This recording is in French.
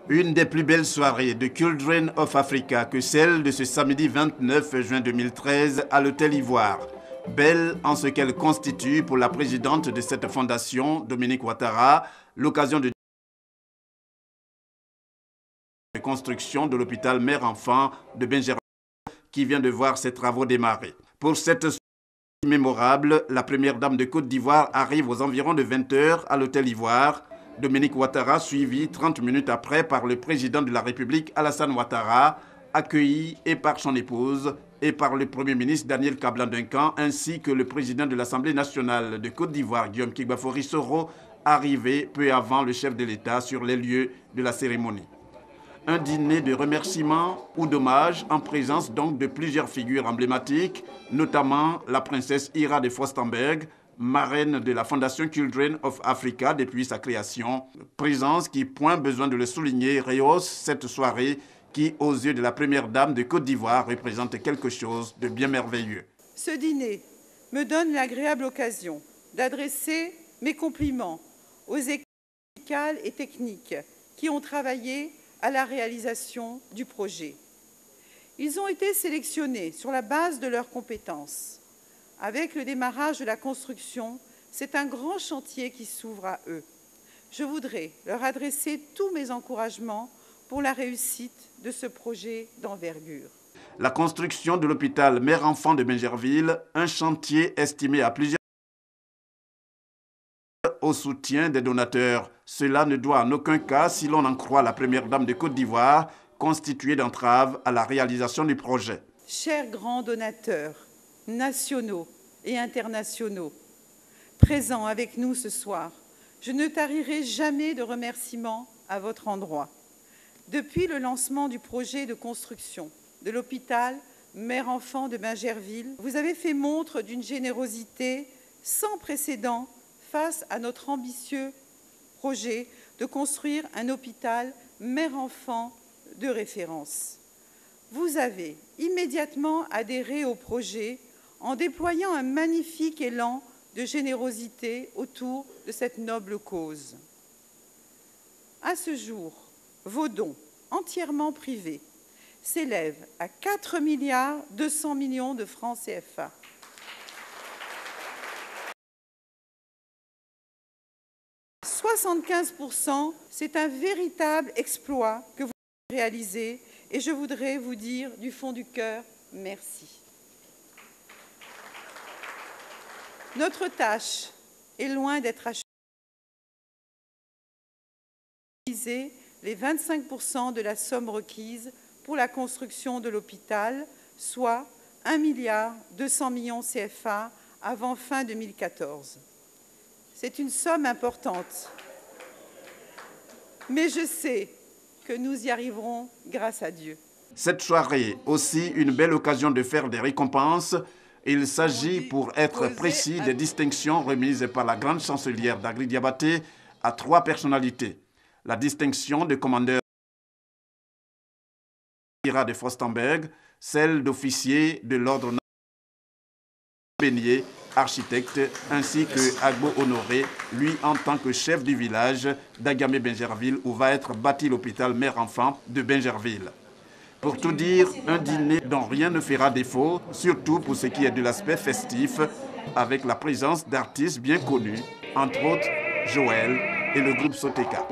Une des plus belles soirées de Children of Africa que celle de ce samedi 29 juin 2013 à l'Hôtel Ivoire. Belle en ce qu'elle constitue pour la présidente de cette fondation, Dominique Ouattara, l'occasion de construction de l'hôpital mère-enfant de Benjerville qui vient de voir ses travaux démarrer. Pour cette soirée mémorable, la première dame de Côte d'Ivoire arrive aux environs de 20 h à l'Hôtel Ivoire. Dominique Ouattara, suivi 30 minutes après par le président de la République, Alassane Ouattara, accueilli et par son épouse et par le Premier ministre Daniel Kablan-Duncan, ainsi que le président de l'Assemblée nationale de Côte d'Ivoire, Guillaume Kigbafo-Soro, arrivé peu avant le chef de l'État sur les lieux de la cérémonie. Un dîner de remerciements ou d'hommage en présence donc de plusieurs figures emblématiques, notamment la princesse Ira de Fürstenberg, marraine de la Fondation Children of Africa depuis sa création. Présence qui, point besoin de le souligner, rehausse cette soirée qui, aux yeux de la première dame de Côte d'Ivoire, représente quelque chose de bien merveilleux. Ce dîner me donne l'agréable occasion d'adresser mes compliments aux équipes médicales et techniques qui ont travaillé à la réalisation du projet. Ils ont été sélectionnés sur la base de leurs compétences. Avec le démarrage de la construction, c'est un grand chantier qui s'ouvre à eux. Je voudrais leur adresser tous mes encouragements pour la réussite de ce projet d'envergure. La construction de l'hôpital mère-enfant de Benjerville, un chantier estimé à plusieurs au soutien des donateurs. Cela ne doit en aucun cas, si l'on en croit la première dame de Côte d'Ivoire, constituer d'entrave à la réalisation du projet. Chers grands donateurs, nationaux et internationaux, présents avec nous ce soir, je ne tarirai jamais de remerciements à votre endroit. Depuis le lancement du projet de construction de l'hôpital mère-enfant de Benjerville, vous avez fait montre d'une générosité sans précédent face à notre ambitieux projet de construire un hôpital mère-enfant de référence. Vous avez immédiatement adhéré au projet en déployant un magnifique élan de générosité autour de cette noble cause. À ce jour, vos dons entièrement privés s'élèvent à 4,2 milliards de francs CFA. « 75%, c'est un véritable exploit que vous avez réalisé et je voudrais vous dire du fond du cœur, merci. Notre tâche est loin d'être achevée. Les 25% de la somme requise pour la construction de l'hôpital, soit 1,2 milliard CFA avant fin 2014. C'est une somme importante, mais je sais que nous y arriverons grâce à Dieu. Cette soirée, aussi une belle occasion de faire des récompenses. Il s'agit, pour être précis, des distinctions remises par la grande chancelière Dagri Diabaté à 3 personnalités. La distinction de commandeur Ira de Fürstenberg, celle d'officier de l'ordre Bénier, architecte, ainsi que Agbo Honoré, lui en tant que chef du village d'Agamé-Benjerville où va être bâti l'hôpital mère-enfant de Benjerville. Pour tout dire, un dîner dont rien ne fera défaut, surtout pour ce qui est de l'aspect festif, avec la présence d'artistes bien connus, entre autres Joël et le groupe Soteka.